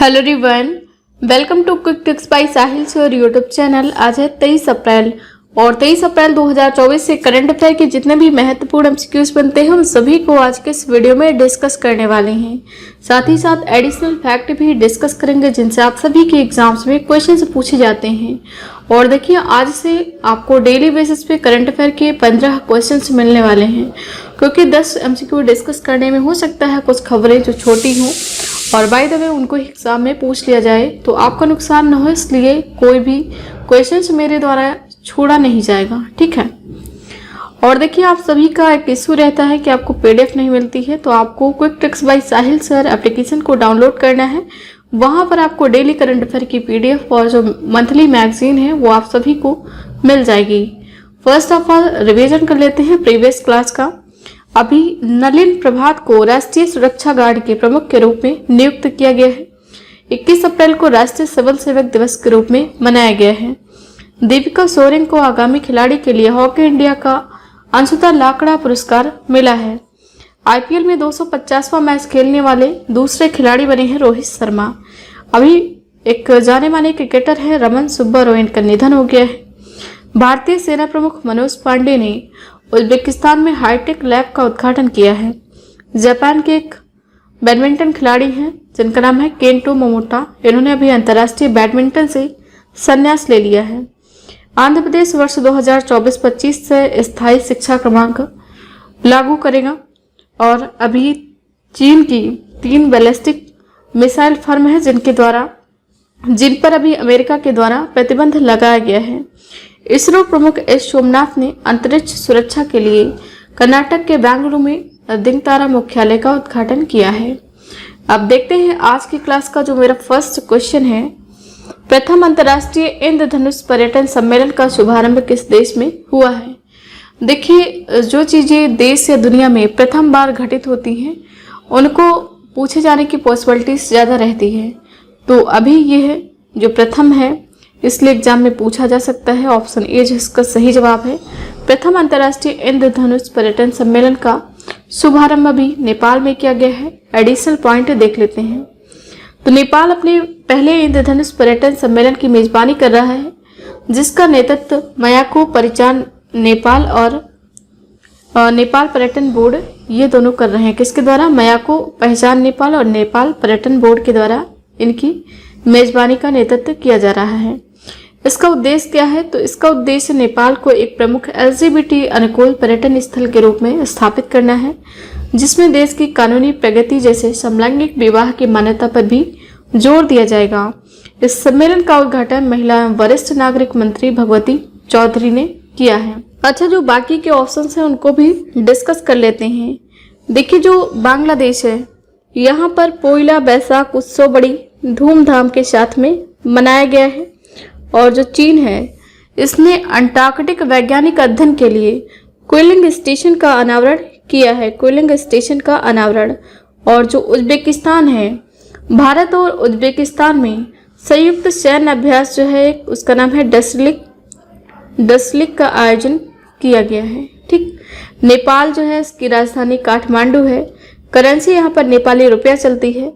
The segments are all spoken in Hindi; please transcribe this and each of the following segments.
Hello everyone, welcome to quick tips by Sahil sir YouTube channel. आज है 23 अप्रैल और 23 अप्रैल 2024 से करंट अफेयर के जितने भी महत्वपूर्ण एमसीक्यूज बनते हैं उन सभी को आज के इस वीडियो में डिस्कस करने वाले हैं। साथ ही साथ एडिशनल फैक्ट भी डिस्कस करेंगे जिनसे आप सभी के एग्जाम्स में क्वेश्चन पूछे जाते हैं। और देखिए, आज से आपको डेली बेसिस पे करंट अफेयर के 15 क्वेश्चन मिलने वाले हैं, क्योंकि 10 एमसीक्यू डिस्कस करने में हो सकता है कुछ खबरें जो छोटी हों और बाय द वे उनको एग्जाम में पूछ लिया जाए तो आपका नुकसान न हो, इसलिए कोई भी क्वेश्चंस मेरे द्वारा छोड़ा नहीं जाएगा, ठीक है। और देखिए, आप सभी का एक इशू रहता है कि आपको पीडीएफ नहीं मिलती है, तो आपको quick tips by Sahil sir application को डाउनलोड करना है। वहां पर आपको डेली करंट अफेयर की पीडीएफ और जो मंथली मैगजीन है वो आप सभी को मिल जाएगी। फर्स्ट ऑफ ऑल रिविजन कर लेते हैं प्रीवियस क्लास का। अभी नलिन प्रभात को राष्ट्रीय सुरक्षा गार्ड के प्रमुख के रूप में नियुक्त किया गया है। 21 अप्रैल को राष्ट्रीय सिविल सेवक दिवस के रूप में मनाया गया है। दीपिका सोरेन को आगामी खिलाड़ी के लिए हॉकी इंडिया का अंशुता लाकड़ा पुरस्कार मिला है। आईपीएल में 250वां मैच खेलने वाले दूसरे खिलाड़ी बने हैं रोहित शर्मा। अभी एक जाने माने क्रिकेटर है रमन सुब्बारोयन का निधन हो गया है। भारतीय सेना प्रमुख मनोज पांडे ने उज्बेकिस्तान में हाईटेक लैब का उद्घाटन किया है। जापान के एक बैडमिंटन खिलाड़ी हैं जिनका नाम है केंटो मोमोटा। इन्होंने अभी अंतर्राष्ट्रीय बैडमिंटन से संन्यास ले लिया है। आंध्र प्रदेश वर्ष 2024-25 से स्थायी शिक्षा क्रमांक लागू करेगा। और अभी चीन की 3 बैलिस्टिक मिसाइल फर्म है जिन पर अभी अमेरिका के द्वारा प्रतिबंध लगाया गया है। इसरो प्रमुख एस सोमनाथ ने अंतरिक्ष सुरक्षा के लिए कर्नाटक के बेंगलुरु में दिंगतारा मुख्यालय का उद्घाटन किया है। अब देखते हैं आज की क्लास का जो मेरा फर्स्ट क्वेश्चन है। प्रथम अंतर्राष्ट्रीय इंद्रधनुष पर्यटन सम्मेलन का शुभारंभ किस देश में हुआ है? देखिए, जो चीजें देश या दुनिया में प्रथम बार घटित होती हैं उनको पूछे जाने की पॉसिबिलिटीज ज्यादा रहती है। तो अभी ये है जो प्रथम है, इसलिए एग्जाम में पूछा जा सकता है। ऑप्शन ए जो इसका सही जवाब है। प्रथम अंतर्राष्ट्रीय इंद्रधनुष पर्यटन सम्मेलन का शुभारंभ अभी नेपाल में किया गया है। एडिशनल पॉइंट देख लेते हैं। तो नेपाल अपने पहले इंद्रधनुष पर्यटन सम्मेलन की मेजबानी कर रहा है, जिसका नेतृत्व मयाको परिचान नेपाल और नेपाल पर्यटन बोर्ड ये दोनों कर रहे हैं। किसके द्वारा? मयाको पहचान नेपाल और नेपाल पर्यटन बोर्ड के द्वारा इनकी मेजबानी का नेतृत्व किया जा रहा है। इसका उद्देश्य क्या है? तो इसका उद्देश्य नेपाल को एक प्रमुख एलजीबीटी अनुकूल पर्यटन स्थल के रूप में स्थापित करना है, जिसमें देश की कानूनी प्रगति जैसे समलैंगिक विवाह की मान्यता पर भी जोर दिया जाएगा। इस सम्मेलन का उद्घाटन महिला एवं वरिष्ठ नागरिक मंत्री भगवती चौधरी ने किया है। अच्छा, जो बाकी के ऑप्शन हैं उनको भी डिस्कस कर लेते हैं। देखिए, जो बांग्लादेश है यहाँ पर पोइला बैसाख उत्सव बड़ी धूमधाम के साथ में मनाया गया है। और जो चीन है इसने अंटार्कटिक वैज्ञानिक अध्ययन के लिए क्विलिंग स्टेशन का अनावरण किया है। क्विलिंग स्टेशन का अनावरण। और जो उज्बेकिस्तान है, भारत और उज्बेकिस्तान में संयुक्त सैन्य अभ्यास जो है उसका नाम है डसलिक का आयोजन किया गया है। ठीक। नेपाल जो है इसकी राजधानी काठमांडू है। करेंसी यहाँ पर नेपाली रुपया चलती है।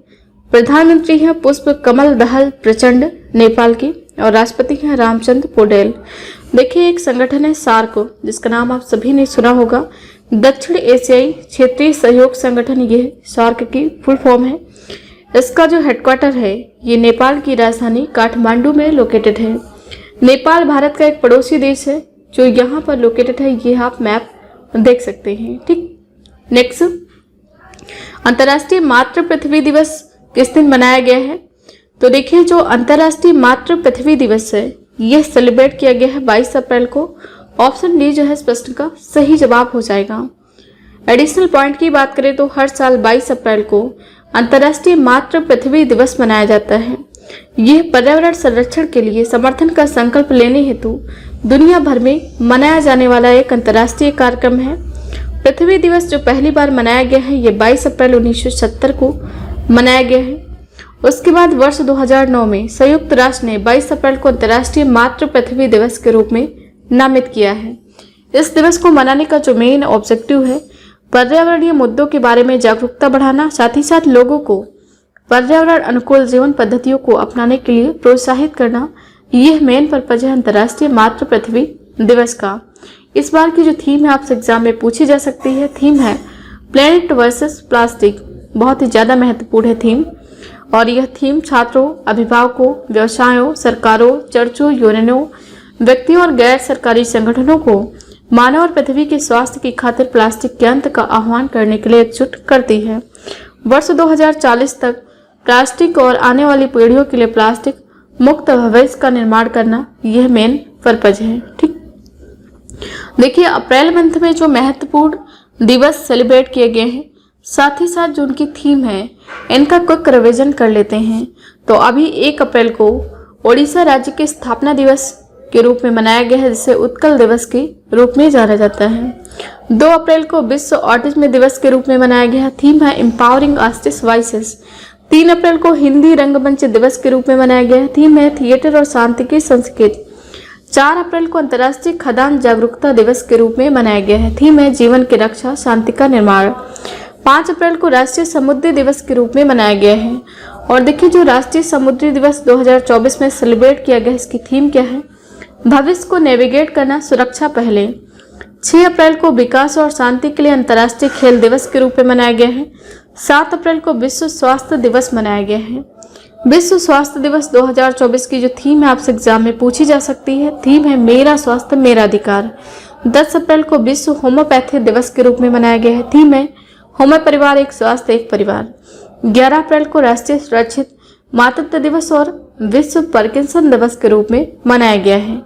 प्रधानमंत्री हैं पुष्प कमल दहल प्रचंड नेपाल की, और राष्ट्रपति हैं रामचंद्र पौडेल। देखिए, एक संगठन है सार्क, जिसका नाम आप सभी ने सुना होगा। दक्षिण एशियाई क्षेत्रीय सहयोग संगठन, ये सार्क की फुल फॉर्म है। इसका जो हेडक्वार्टर है ये नेपाल की राजधानी काठमांडू में लोकेटेड है। नेपाल भारत का एक पड़ोसी देश है जो यहाँ पर लोकेटेड है। ये आप मैप देख सकते हैं। ठीक। नेक्स्ट, अंतर्राष्ट्रीय मातृ पृथ्वी दिवस किस दिन मनाया गया है? तो देखिए, जो अंतर्राष्ट्रीय मातृ पृथ्वी दिवस है यह सेलिब्रेट किया गया है 22 अप्रैल को। ऑप्शन डी जो है इस प्रश्न का सही जवाब हो जाएगा। एडिशनल पॉइंट की बात करें तो हर साल 22 अप्रैल को अंतर्राष्ट्रीय मातृ पृथ्वी दिवस मनाया जाता है। यह पर्यावरण संरक्षण के लिए समर्थन का संकल्प लेने हेतु दुनिया भर में मनाया जाने वाला एक अंतर्राष्ट्रीय कार्यक्रम है। पृथ्वी दिवस जो पहली बार मनाया गया है ये 22 अप्रैल 1970 को मनाया गया है। उसके बाद वर्ष 2009 में संयुक्त राष्ट्र ने 22 अप्रैल को अंतर्राष्ट्रीय मातृ पृथ्वी दिवस के रूप में नामित किया है। इस दिवस को मनाने का जो मेन ऑब्जेक्टिव है पर्यावरणीय मुद्दों के बारे में जागरूकता बढ़ाना, साथ ही साथ लोगों को पर्यावरण अनुकूल जीवन पद्धतियों को अपनाने के लिए प्रोत्साहित करना, यह मेन पर्पज है अंतर्राष्ट्रीय मातृ पृथ्वी दिवस का। इस बार की जो थीम है आपसे एग्जाम में पूछी जा सकती है, थीम है प्लेनेट वर्सेस प्लास्टिक। बहुत ही ज्यादा महत्वपूर्ण है थीम, और यह थीम छात्रों, अभिभावकों, व्यवसायों, सरकारों, चर्चों, यूनियनों, व्यक्तियों और गैर सरकारी संगठनों को मानव और पृथ्वी के स्वास्थ्य की खातिर प्लास्टिक के अंत का आह्वान करने के लिए एकजुट करती है। वर्ष 2040 तक प्लास्टिक और आने वाली पीढ़ियों के लिए प्लास्टिक मुक्त भविष्य का निर्माण करना, यह मेन पर्पज है। ठीक, देखिए अप्रैल मंथ में जो महत्वपूर्ण दिवस सेलिब्रेट किए गए हैं, साथ ही साथ जो उनकी थीम है, इनका क्विक रिवीजन कर लेते हैं। तो अभी 1 अप्रैल को ओडिशा राज्य के स्थापना दिवस के रूप में मनाया गया है, जिसे उत्कल दिवस के रूप में जाना जाता है। 2 अप्रैल को विश्व ऑटिज्म दिवस के रूप में मनाया गया है, थीम है एम्पावरिंग ऑटिस्ट वॉइसेस। 3 अप्रैल को हिंदी रंगमंच दिवस के रूप में मनाया गया है, थीम है थिएटर और शांति के संकेत। 4 अप्रैल को अंतर्राष्ट्रीय खदान जागरूकता दिवस के रूप में मनाया गया है, थीम है जीवन की रक्षा, शांति का निर्माण। 5 अप्रैल को राष्ट्रीय समुद्री दिवस के रूप में मनाया गया है। और देखिए जो राष्ट्रीय समुद्री दिवस 2024 में सेलिब्रेट किया गया है, इसकी थीम क्या है? भविष्य को नेविगेट करना, सुरक्षा पहले। 6 अप्रैल को विकास और शांति के लिए अंतर्राष्ट्रीय खेल दिवस के रूप में मनाया गया है। 7 अप्रैल को विश्व स्वास्थ्य दिवस मनाया गया है। विश्व स्वास्थ्य दिवस 2024 की जो थीम है आपसे एग्जाम में पूछी जा सकती है, थीम है मेरा स्वास्थ्य मेरा अधिकार। 10 अप्रैल को विश्व होम्योपैथी दिवस के रूप में मनाया गया है, थीम है होम्यो परिवार एक स्वास्थ्य एक परिवार। 11 अप्रैल को राष्ट्रीय सुरक्षित मातृत्व दिवस और विश्व पार्किंसन दिवस के रूप में मनाया गया है।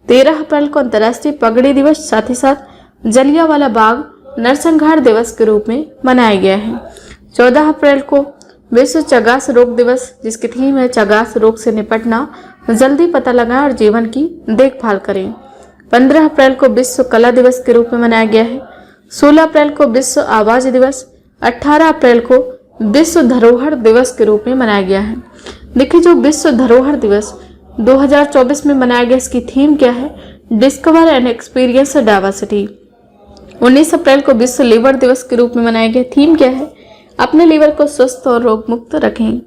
13 अप्रैल को अंतर्राष्ट्रीय पगड़ी दिवस, साथ ही साथ जलियांवाला बाग नरसंहार दिवस के रूप में मनाया गया है। 14 अप्रैल को विश्व चगास रोग दिवस, जिसकी थीम है चगास रोग से निपटना, जल्दी पता लगाएं और जीवन की देखभाल करें। 15 अप्रैल को विश्व कला दिवस के रूप में मनाया गया है। 16 अप्रैल को विश्व आवाज दिवस। 18 अप्रैल को विश्व धरोहर दिवस के रूप में मनाया गया है। देखिए जो विश्व धरोहर दिवस 2024 में मनाया गया, इसकी थीम क्या है? Discover and experience diversity. 19 अप्रैल को विश्व लीवर दिवस के रूप में मनाया गया, थीम क्या है? अपने लीवर को स्वस्थ और रोग मुक्त रखें।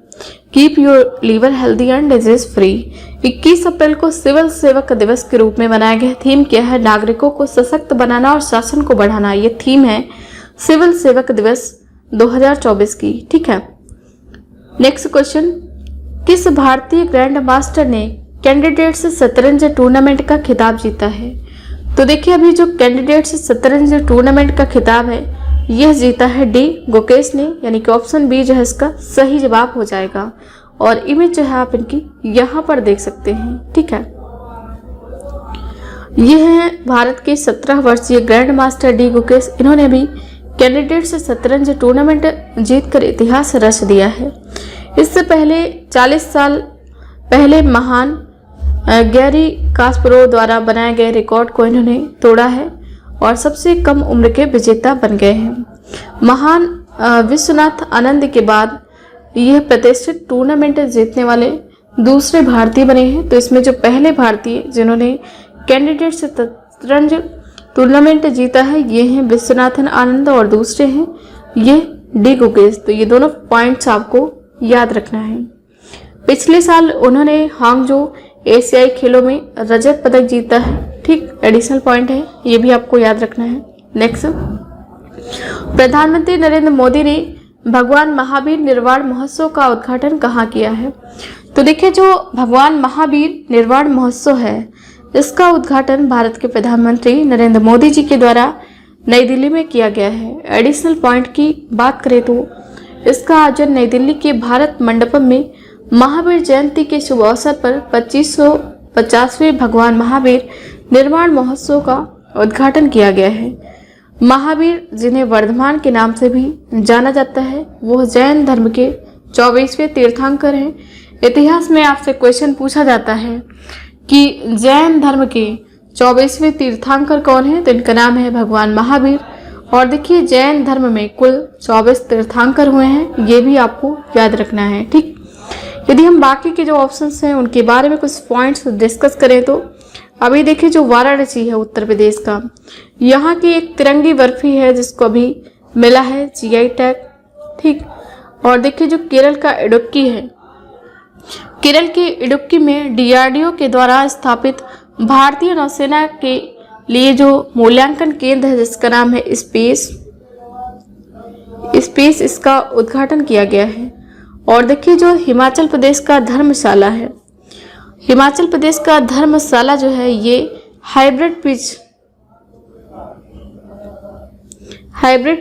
Keep your liver healthy and disease free. 21 April को सिविल सेवक दिवस के रूप में मनाया गया, थीम क्या है? नागरिकों को सशक्त बनाना और शासन को बढ़ाना। ये थीम है सिविल सेवक दिवस 2024 की। ठीक है, नेक्स्ट क्वेश्चन, किस भारतीय ग्रैंड मास्टर ने कैंडिडेट्स शतरंज टूर्नामेंट का खिताब जीता है? तो देखिए अभी जो कैंडिडेट्स शतरंज टूर्नामेंट का खिताब है, यह जीता है डी गुकेश ने, यानी कि ऑप्शन बी जो है इसका सही जवाब हो जाएगा। और इमेज जो है आप इनकी यहाँ पर देख सकते हैं। ठीक है, यह है भारत के 17 वर्षीय ग्रैंड मास्टर डी गुकेश। इन्होंने भी कैंडिडेट्स शतरंज टूर्नामेंट जीतकर इतिहास रच दिया है। इससे पहले 40 साल पहले महान गैरी कास्परोव द्वारा बनाए गए रिकॉर्ड को इन्होंने तोड़ा है और सबसे कम उम्र के विजेता बन गए हैं। महान विश्वनाथ आनंद के बाद यह प्रतिष्ठित टूर्नामेंट जीतने वाले दूसरे भारतीय बने हैं। तो इसमें जो पहले भारतीय जिन्होंने कैंडिडेट शतरंज टूर्नामेंट जीता है, ये हैं विश्वनाथन आनंद और दूसरे हैं ये डी गुकेश। तो ये दोनों पॉइंट्स आपको याद रखना है। पिछले साल उन्होंने हांगझो एशियाई खेलों में रजत पदक जीता है। ठीक, एडिशनल पॉइंट है, ये भी आपको याद रखना है। नेक्स्ट, प्रधानमंत्री नरेंद्र मोदी ने भगवान महावीर निर्वाण महोत्सव का उद्घाटन कहाँ किया है? तो देखिए जो भगवान महावीर निर्वाण महोत्सव है, इसका उद्घाटन भारत के प्रधानमंत्री नरेंद्र मोदी जी के द्वारा नई दिल्ली में किया गया है। एडिशनल पॉइंट की बात करें तो इसका आयोजन नई दिल्ली के भारत मंडपम में महावीर जयंती के शुभ अवसर पर 2550वें भगवान महावीर निर्वाण महोत्सव का उद्घाटन किया गया है। महावीर, जिन्हें वर्धमान के नाम से भी जाना जाता है, वो जैन धर्म के 24वें तीर्थंकर हैं। इतिहास में आपसे क्वेश्चन पूछा जाता है कि जैन धर्म के 24वें तीर्थंकर कौन है, तो इनका नाम है भगवान महावीर। और देखिए जैन धर्म में कुल 24 तीर्थंकर हुए हैं, ये भी आपको याद रखना है। ठीक, यदि हम बाकी के जो ऑप्शंस हैं उनके बारे में कुछ पॉइंट्स डिस्कस करें तो अभी देखिए जो वाराणसी है उत्तर प्रदेश का, यहाँ की एक तिरंगी बर्फी है जिसको अभी मिला है जीआई टैग। ठीक, और देखिए जो केरल का इडुक्की है, केरल के इडुक्की में डीआरडीओ के द्वारा स्थापित भारतीय नौसेना के लिए जो मूल्यांकन केंद्र है जिसका नाम है स्पेस, इसका उद्घाटन किया गया है। और देखिए जो हिमाचल प्रदेश का धर्मशाला है, हिमाचल प्रदेश का धर्मशाला जो है ये हाइब्रिड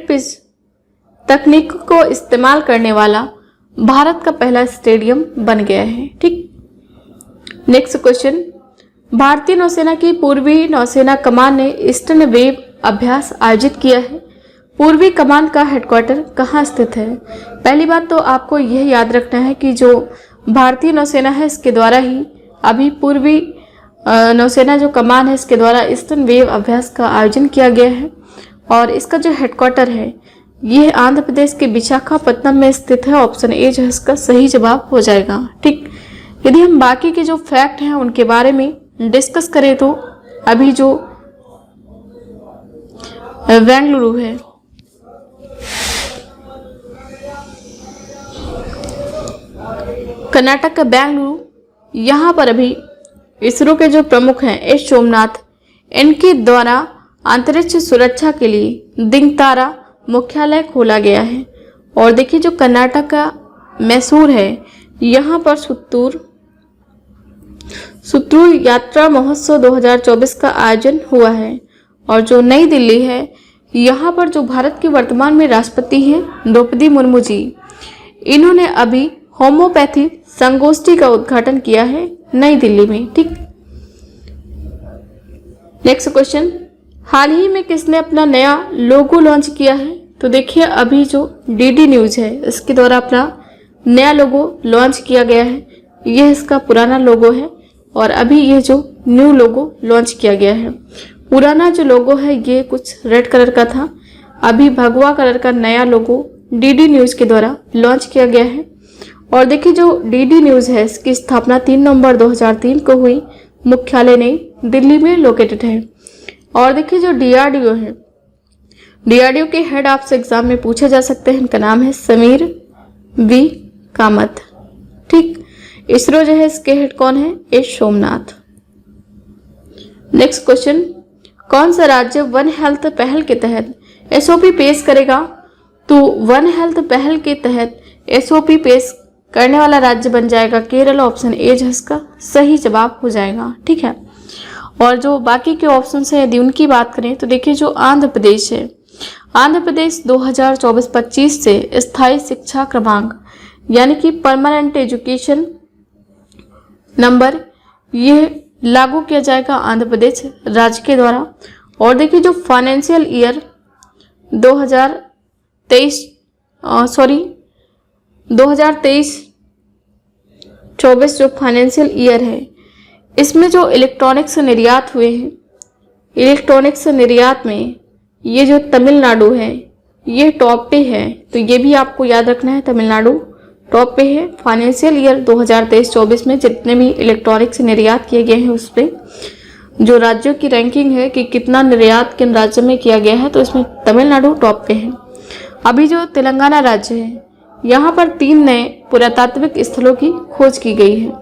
पिच तकनीक को इस्तेमाल करने वाला भारत का पहला स्टेडियम बन गया है। ठीक, नेक्स्ट क्वेश्चन, भारतीय नौसेना की पूर्वी नौसेना कमान ने ईस्टर्न वेव अभ्यास आयोजित किया है। पूर्वी कमान का हेडक्वार्टर कहाँ स्थित है? पहली बात तो आपको यह याद रखना है कि जो भारतीय नौसेना है इसके द्वारा ही अभी पूर्वी नौसेना जो कमान है इसके द्वारा ईस्टर्न वेव अभ्यास का आयोजन किया गया है। और इसका जो हेडक्वार्टर है यह आंध्र प्रदेश के विशाखापत्तनम में स्थित है। ऑप्शन ए जो है इसका सही जवाब हो जाएगा। ठीक, यदि हम बाकी के जो फैक्ट हैं उनके बारे में डिस्कस करें तो अभी जो बेंगलुरु है, कर्नाटक का बेंगलुरु, यहाँ पर अभी इसरो के जो प्रमुख हैं एस सोमनाथ, इनके द्वारा अंतरिक्ष सुरक्षा के लिए दिंगतारा मुख्यालय खोला गया है। और देखिए जो कर्नाटक का मैसूर है यहाँ पर सुत्तूर यात्रा महोत्सव 2024 का आयोजन हुआ है। और जो नई दिल्ली है यहाँ पर जो भारत के वर्तमान में राष्ट्रपति हैं द्रौपदी मुर्मू जी, इन्होंने अभी होम्योपैथी संगोष्ठी का उद्घाटन किया है नई दिल्ली में। ठीक, नेक्स्ट क्वेश्चन, हाल ही में किसने अपना नया लोगो लॉन्च किया है? तो देखिए अभी जो डीडी न्यूज है इसके द्वारा अपना नया लोगो लॉन्च किया गया है। यह इसका पुराना लोगो है और अभी यह जो न्यू लोगो लॉन्च किया गया है। पुराना जो लोगो है ये कुछ रेड कलर का था, अभी भगवा कलर का नया लोगो डीडी न्यूज के द्वारा लॉन्च किया गया है। और देखिए जो डीडी न्यूज है इसकी स्थापना 3 नवंबर 2003 को हुई, मुख्यालय नई दिल्ली में लोकेटेड है। और देखिए जो डीआरडीओ है, डीआरडीओ के हेड आपसे एग्जाम में पूछे जा सकते हैं, इनका नाम है समीर वी कामत। ठीक, इसरो जो है इसके हेड कौन है? एस सोमनाथ। नेक्स्ट क्वेश्चन, कौन सा राज्य वन हेल्थ पहल के तहत एसओपी पेश करेगा? तो वन हेल्थ पहल के तहत एसओपी पेश करने वाला राज्य बन जाएगा केरल। ऑप्शन ए जो इसका सही जवाब हो जाएगा। ठीक है, और जो बाकी के ऑप्शन है यदि उनकी बात करें तो देखिए जो आंध्र प्रदेश है, आंध्र प्रदेश 2024-25 से स्थायी शिक्षा क्रमांक यानी कि परमानेंट एजुकेशन नंबर ये लागू किया जाएगा आंध्र प्रदेश राज्य के द्वारा। और देखिए जो फाइनेंशियल ईयर 2023-24 जो फाइनेंशियल ईयर है इसमें जो इलेक्ट्रॉनिक्स निर्यात हुए हैं, इलेक्ट्रॉनिक्स निर्यात में ये जो तमिलनाडु है ये टॉप पे है। तो ये भी आपको याद रखना है, तमिलनाडु टॉप पे है फाइनेंशियल ईयर 2023-24 में जितने भी इलेक्ट्रॉनिक्स निर्यात किए गए हैं उस पर जो राज्यों की रैंकिंग है कि कितना निर्यात किन राज्य में किया गया है, तो इसमें तमिलनाडु टॉप पे है। अभी जो तेलंगाना राज्य है यहाँ पर 3 नए पुरातात्विक स्थलों की खोज की गई है।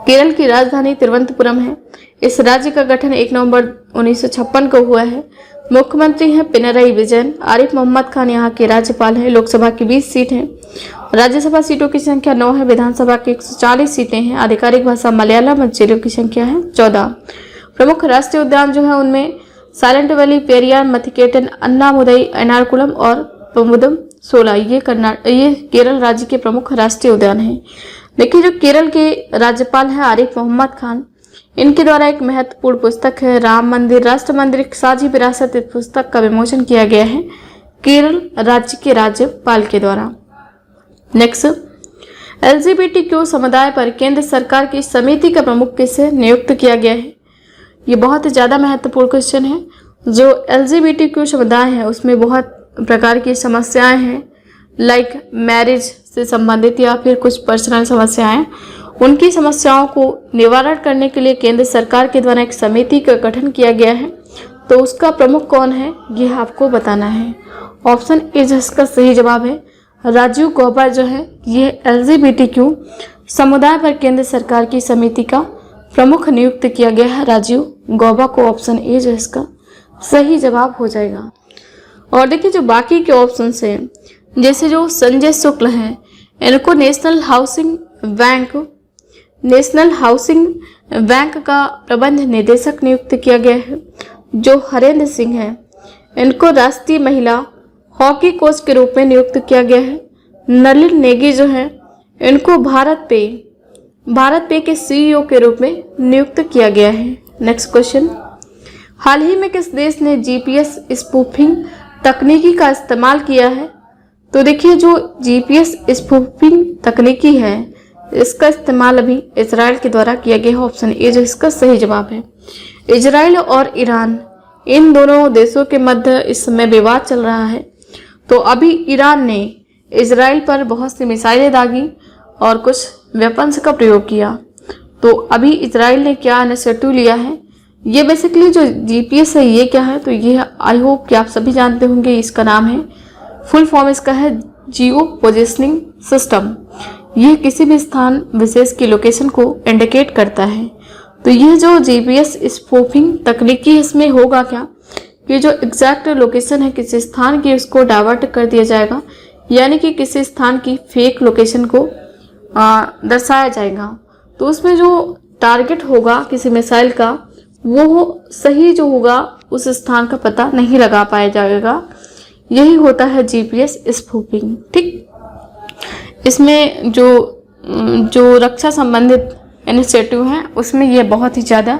केरल की राजधानी तिरुवनंतपुरम है। इस राज्य का गठन 1 नवंबर 1956 को हुआ है। मुख्यमंत्री हैं पिनराई विजयन। आरिफ मोहम्मद खान यहाँ के राज्यपाल हैं। लोकसभा की 20 सीट हैं। राज्यसभा सीटों की संख्या 9 है। विधानसभा की 140 सीटें हैं। आधिकारिक भाषा मलयालम और जिलों की संख्या है 14। प्रमुख राष्ट्रीय उद्यान जो है उनमें साइलेंट वैली, पेरियार, मथिकेटन, अन्नामुदई, एर्नाकुलम और पमुदम 16 ये केरल राज्य के प्रमुख राष्ट्रीय उद्यान हैं। देखिए जो केरल के राज्यपाल हैं आरिफ मोहम्मद खान, इनके द्वारा एक महत्वपूर्ण पुस्तक है राम मंदिर राष्ट्र मंदिर एक साझी विरासत। इस पुस्तक का विमोचन किया गया है केरल राज्य के राज्यपाल के द्वारा। नेक्स्ट, LGBTQ समुदाय पर केंद्र सरकार की समिति का प्रमुख किसे नियुक्त किया गया है? ये बहुत ज्यादा महत्वपूर्ण क्वेश्चन है। जो LGBTQ समुदाय है उसमें बहुत प्रकार की समस्याएं हैं, लाइक मैरिज से संबंधित या फिर कुछ पर्सनल समस्याएं, उनकी समस्याओं को निवारण करने के लिए केंद्र सरकार के द्वारा एक समिति का गठन किया गया है। तो उसका प्रमुख कौन है ये आपको बताना है। ऑप्शन ए जिसका सही जवाब है राजीव गौबा जो है ये LGBTQ समुदाय पर केंद्र सरकार की समिति का प्रमुख नियुक्त किया गया है। राजीव गौबा को ऑप्शन ए जो है इसका सही जवाब हो जाएगा। और देखिए जो बाकी के ऑप्शन हैं, जैसे जो संजय शुक्ल हैं, इनको नेशनल हाउसिंग बैंक का प्रबंध निदेशक नियुक्त किया गया है। जो हरेंद्र सिंह हैं, इनको राष्ट्रीय महिला हॉकी कोच के रूप में नियुक्त किया गया है। नलिन नेगी जो है, इनको भारत पे के CEO के रूप में नियुक्त किया गया है। नेक्स्ट क्वेश्चन, हाल ही में किस देश ने GPS स्पूफिंग तकनीकी का इस्तेमाल किया है? तो देखिए जो GPS स्पूफिंग तकनीकी है, इसका इस्तेमाल अभी इजराइल के द्वारा किया गया है। ऑप्शन ए जो इसका सही जवाब है। इजराइल और ईरान, इन दोनों देशों के मध्य इस समय विवाद चल रहा है। तो अभी ईरान ने इजराइल पर बहुत सी मिसाइलें दागी और कुछ वेपन्स का प्रयोग किया। तो अभी इजराइल ने क्या इनिशिएटिव लिया है, ये बेसिकली जो GPS है ये क्या है, तो ये आई होप कि आप सभी जानते होंगे। इसका नाम है, फुल फॉर्म इसका है जियो पोजिशनिंग सिस्टम। यह किसी भी स्थान विशेष की लोकेशन को इंडिकेट करता है। तो यह जो GPS स्पूफिंग तकनीकी है, इसमें होगा क्या कि जो एग्जैक्ट लोकेशन है किसी स्थान की, उसको डाइवर्ट कर दिया जाएगा, यानी कि किसी स्थान की फेक लोकेशन को दर्शाया जाएगा। तो उसमें जो टारगेट होगा किसी मिसाइल का, वो सही जो होगा उस स्थान का पता नहीं लगा पाया जाएगा। यही होता है GPS स्पूफिंग। ठीक, इसमें जो रक्षा संबंधित इनिशिएटिव हैं, उसमें ये बहुत ही ज़्यादा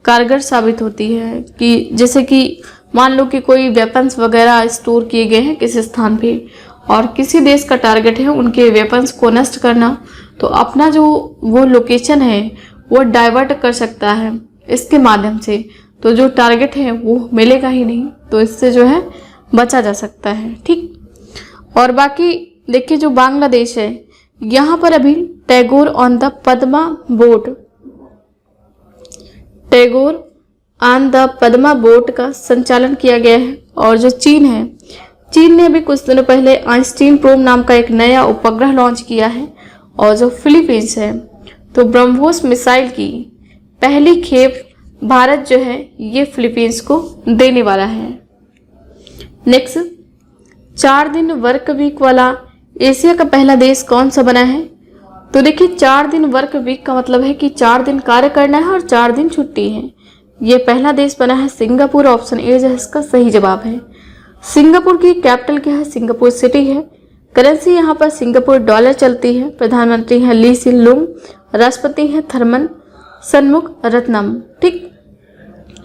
कारगर साबित होती है। कि जैसे कि मान लो कि कोई वेपन्स वगैरह स्टोर किए गए हैं किसी स्थान पे और किसी देश का टारगेट है उनके वेपन्स को नष्ट करना, तो अपना जो वो लोकेशन है वो डाइवर्ट कर सकता है इसके माध्यम से। तो जो टारगेट है वो मिलेगा ही नहीं, तो इससे जो है बचा जा सकता है। ठीक, और बाकी देखिए जो बांग्लादेश है, यहाँ पर अभी Tagore on the Padma boat का संचालन किया गया है। और जो चीन है, चीन ने अभी कुछ दिनों पहले आइंस्टीन प्रोब नाम का एक नया उपग्रह लॉन्च किया है। और जो फिलीपींस है, तो ब्रह्मोस मिसाइल की पहली खेप भारत जो है ये फिलीपींस को देने वाला है। नेक्स्ट, 4 दिन वर्क वीक वाला एशिया का पहला देश कौन सा बना है? तो देखिए 4 दिन वर्क वीक का मतलब है कि 4 दिन कार्य करना है और 4 दिन छुट्टी है। ये पहला देश बना है सिंगापुर। ऑप्शन ए जो है इसका सही जवाब है। सिंगापुर की कैपिटल क्या है? सिंगापुर सिटी है। करेंसी यहाँ पर सिंगापुर डॉलर चलती है। प्रधानमंत्री हैं ली सिन लूंग, राष्ट्रपति हैं थर्मन शनमुगारत्नम। ठीक,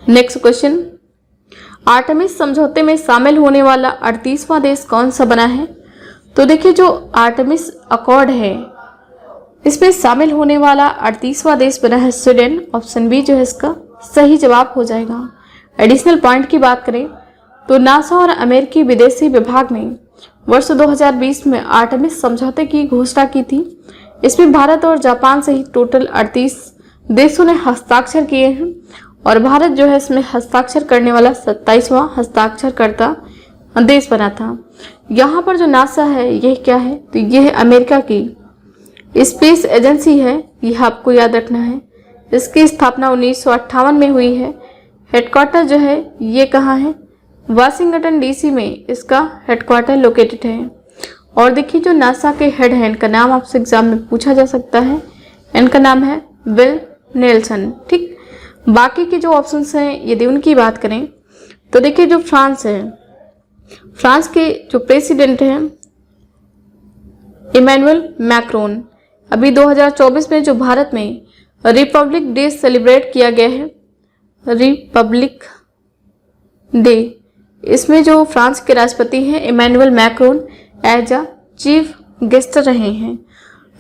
नेक्स्ट क्वेश्चन, आर्टेमिस समझौते में शामिल होने वाला 38वां देश कौन सा बना है? तो देखिए जो आर्टेमिस अकॉर्ड है, इसमें शामिल होने वाला 38वां देश बना है स्वीडन। ऑप्शन बी जो है इसका सही जवाब हो जाएगा। एडिशनल पॉइंट की बात करें तो नासा और अमेरिकी विदेशी विभाग ने वर्ष 2020 में आर्टेमिस समझौते की घोषणा की थी। इसमें भारत और जापान सहित टोटल 38 देशों ने हस्ताक्षर किए हैं और भारत जो है इसमें हस्ताक्षर करने वाला 27वां हस्ताक्षरकर्ता देश बना था। यहाँ पर जो नासा है यह क्या है? तो यह अमेरिका की स्पेस एजेंसी है, यह आपको याद रखना है। इसकी स्थापना 1958 में हुई है। हेडक्वार्टर जो है ये कहाँ है? वाशिंगटन DC में इसका हेडक्वार्टर लोकेटेड है। और देखिए जो नासा के हेड हैं, इनका नाम आपसे एग्जाम में पूछा जा सकता है। इनका नाम है विल नेल्सन। ठीक, बाकी के जो ऑप्शंस हैं यदि उनकी बात करें तो देखिए जो फ्रांस है, फ्रांस के जो प्रेसिडेंट हैं इमैनुअल मैक्रोन। अभी 2024 में जो भारत में रिपब्लिक डे सेलिब्रेट किया गया है, रिपब्लिक डे, इसमें जो फ्रांस के राष्ट्रपति हैं Emmanuel Macron as a chief guest रहे हैं।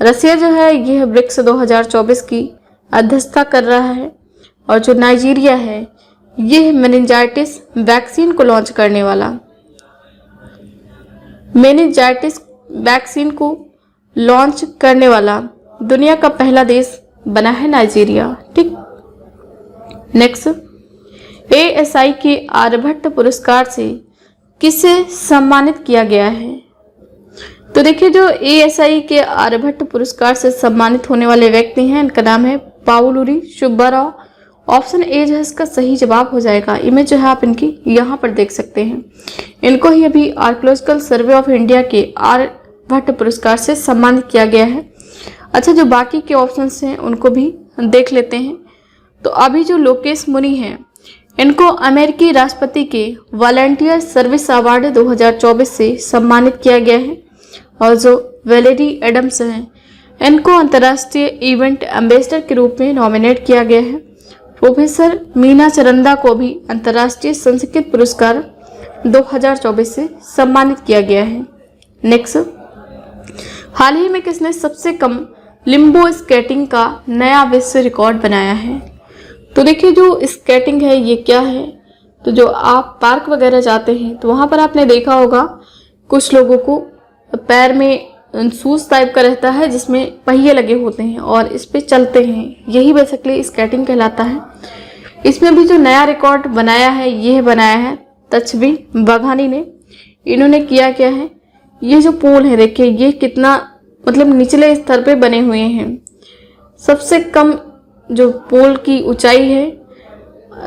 रसिया जो है यह ब्रिक्स 2024 की अध्यक्षता कर रहा है। और जो नाइजीरिया है यह मेनिंजाइटिस वैक्सीन को लॉन्च करने वाला, मेनिंजाइटिस वैक्सीन को लॉन्च करने वाला दुनिया का पहला देश बना है नाइजीरिया। ठीक, नेक्स्ट, ASI के आर्यभट्ट पुरस्कार से किसे सम्मानित किया गया है? तो देखिए जो ASI के आर्यभट्ट पुरस्कार से सम्मानित होने वाले व्यक्ति हैं, इनका नाम है पाउलुरी सुब्बाराव। ऑप्शन ए जो है इसका सही जवाब हो जाएगा। इमेज जो है आप इनकी यहाँ पर देख सकते हैं। इनको ही अभी आर्कियोलॉजिकल सर्वे ऑफ इंडिया के आर्यभट्ट पुरस्कार से सम्मानित किया गया है। अच्छा, जो बाकी के ऑप्शंस हैं उनको भी देख लेते हैं। तो अभी जो लोकेश मुनि हैं, इनको अमेरिकी राष्ट्रपति के वॉलंटियर सर्विस अवार्ड 2024 से सम्मानित किया गया है। और जो वेलेरी एडम्स हैं, इनको अंतर्राष्ट्रीय इवेंट एम्बेसडर के रूप में नॉमिनेट किया गया है। प्रोफेसर मीना चरंदा को भी अंतर्राष्ट्रीय संस्कृत पुरस्कार 2024 से सम्मानित किया गया है। नेक्स्ट, हाल ही में किसने सबसे कम लिम्बो स्केटिंग का नया विश्व रिकॉर्ड बनाया है? तो देखिए जो स्केटिंग है ये क्या है, तो जो आप पार्क वगैरह जाते हैं तो वहाँ पर आपने देखा होगा कुछ लोगों को पैर में शूज टाइप का रहता है जिसमें पहिए लगे होते हैं और इस पे चलते हैं, यही बेसिकली स्केटिंग कहलाता है। इसमें भी जो नया रिकॉर्ड बनाया है ये बनाया है तछवी बाघानी ने। इन्होंने किया क्या है, ये जो पोल है देखिए ये कितना मतलब निचले स्तर पे बने हुए हैं। सबसे कम जो पोल की ऊंचाई है,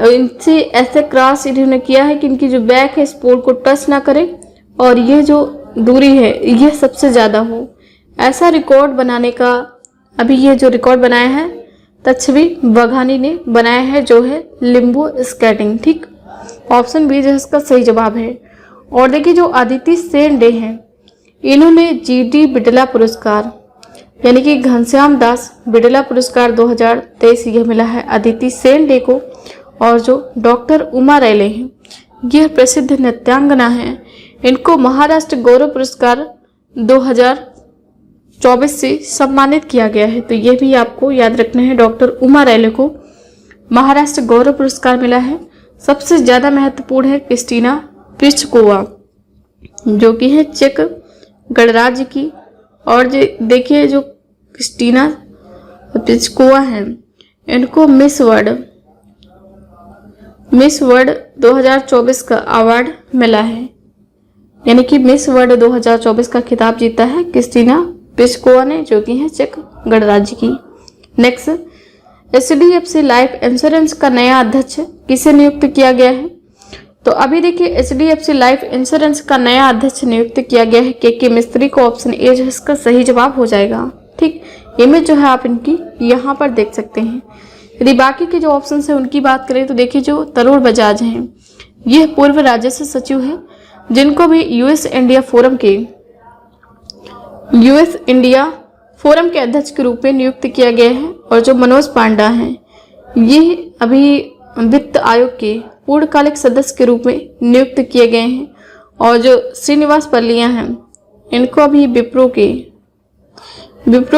इनसे ऐसे क्रॉस इन्होंने किया है कि इनकी जो बैक है इस पोल को टच ना करे और ये जो दूरी है ये सबसे ज़्यादा हो। ऐसा रिकॉर्ड बनाने का अभी ये जो रिकॉर्ड बनाया है तछवी बाघानी ने बनाया है, जो है लिम्बो स्केटिंग। ठीक, ऑप्शन बी जो है इसका सही जवाब है। और देखिए जो अदिति सेन डे हैं, इन्होंने GD बिड़ला पुरस्कार यानी कि घनश्याम दास बिड़ला पुरस्कार 2023 यह मिला है अदिति सेन डे को। और जो डॉक्टर उमा रैले हैं, यह प्रसिद्ध नृत्यांगना हैं, इनको महाराष्ट्र गौरव पुरस्कार 2024 से सम्मानित किया गया है। तो ये भी आपको याद रखना है, डॉक्टर उमा रैले को महाराष्ट्र गौरव पुरस्कार मिला है। सबसे ज़्यादा महत्वपूर्ण है क्रिस्टीना प्लिस्कोवा, जो कि है चेक गणराज्य की। और देखिए जो क्रिस्टीना प्लिस्कोवा हैं, इनको मिस वर्ल्ड 2024 का अवार्ड मिला है, यानी कि मिस वर्ल्ड 2024 का खिताब जीता है क्रिस्टीना प्लिस्कोवा ने, जो कि है चेक गणराज्य की। नेक्स्ट, HDFC लाइफ इंश्योरेंस का नया अध्यक्ष किसे नियुक्त किया गया है? तो अभी देखिए HDFC लाइफ इंश्योरेंस का नया अध्यक्ष नियुक्त किया गया है KK मिस्त्री को। ऑप्शन ए जो इसका सही जवाब हो जाएगा। ठीक, इमेज जो है आप इनकी यहाँ पर देख सकते हैं। यदि बाकी के जो ऑप्शन है उनकी बात करें तो देखिए जो तरुण बजाज हैं, यह पूर्व राजस्व सचिव है, जिनको भी US इंडिया फोरम के अध्यक्ष के रूप में नियुक्त किया गया है। और जो मनोज पांडा हैं, ये अभी वित्त आयोग के पूर्णकालिक सदस्य के रूप में नियुक्त किए गए हैं। और जो श्रीनिवास पर्लिया हैं, इनको अभी विप्रो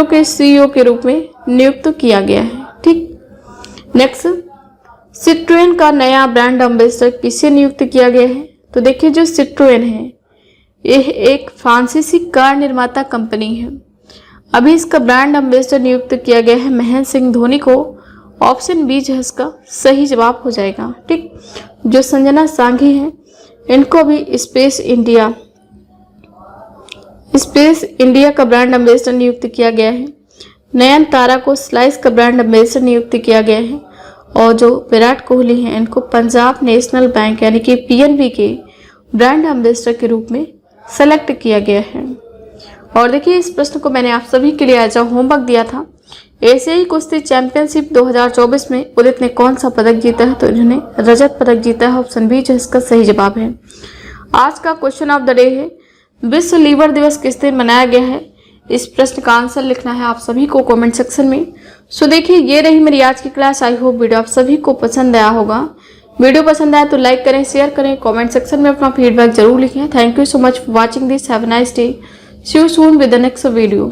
के CEO के रूप में नियुक्त किया गया है। ठीक, नेक्स्ट, सिट्रोएन का नया ब्रांड एम्बेसडर किसे नियुक्त किया गया है? तो देखिए जो सिट्रोएन है यह एक फ्रांसीसी कार निर्माता कंपनी है। अभी इसका ब्रांड एम्बेसडर नियुक्त किया गया है महेंद्र सिंह धोनी को। ऑप्शन बी जो है इसका सही जवाब हो जाएगा। ठीक, जो संजना सांघी हैं, इनको भी स्पेस इंडिया का ब्रांड एम्बेसडर नियुक्त किया गया है। नयनतारा को स्लाइस का ब्रांड एम्बेसडर नियुक्त किया गया है। और जो विराट कोहली हैं, इनको पंजाब नेशनल बैंक यानी कि PNB के ब्रांड एम्बेसडर के रूप में सेलेक्ट किया गया है। और देखिए इस प्रश्न को मैंने आप सभी के लिए एज अ होमवर्क दिया था। एशियाई कुश्ती चैंपियनशिप 2024 में उदित ने कौन सा पदक जीता है? तो इन्होंने रजत पदक जीता है। ऑप्शन बी जो इसका सही जवाब है। आज का क्वेश्चन ऑफ द डे है, विश्व लीवर दिवस किस दिन मनाया गया है? इस प्रश्न का आंसर लिखना है आप सभी को कमेंट सेक्शन में। सो देखिए ये रही मेरी आज की क्लास। आई होप वीडियो आप सभी को पसंद आया होगा। वीडियो पसंद आया तो लाइक करें, शेयर करें, कमेंट सेक्शन में अपना फीडबैक जरूर लिखें। Thank you so much for watching this. Have a nice day. See you soon with the next video.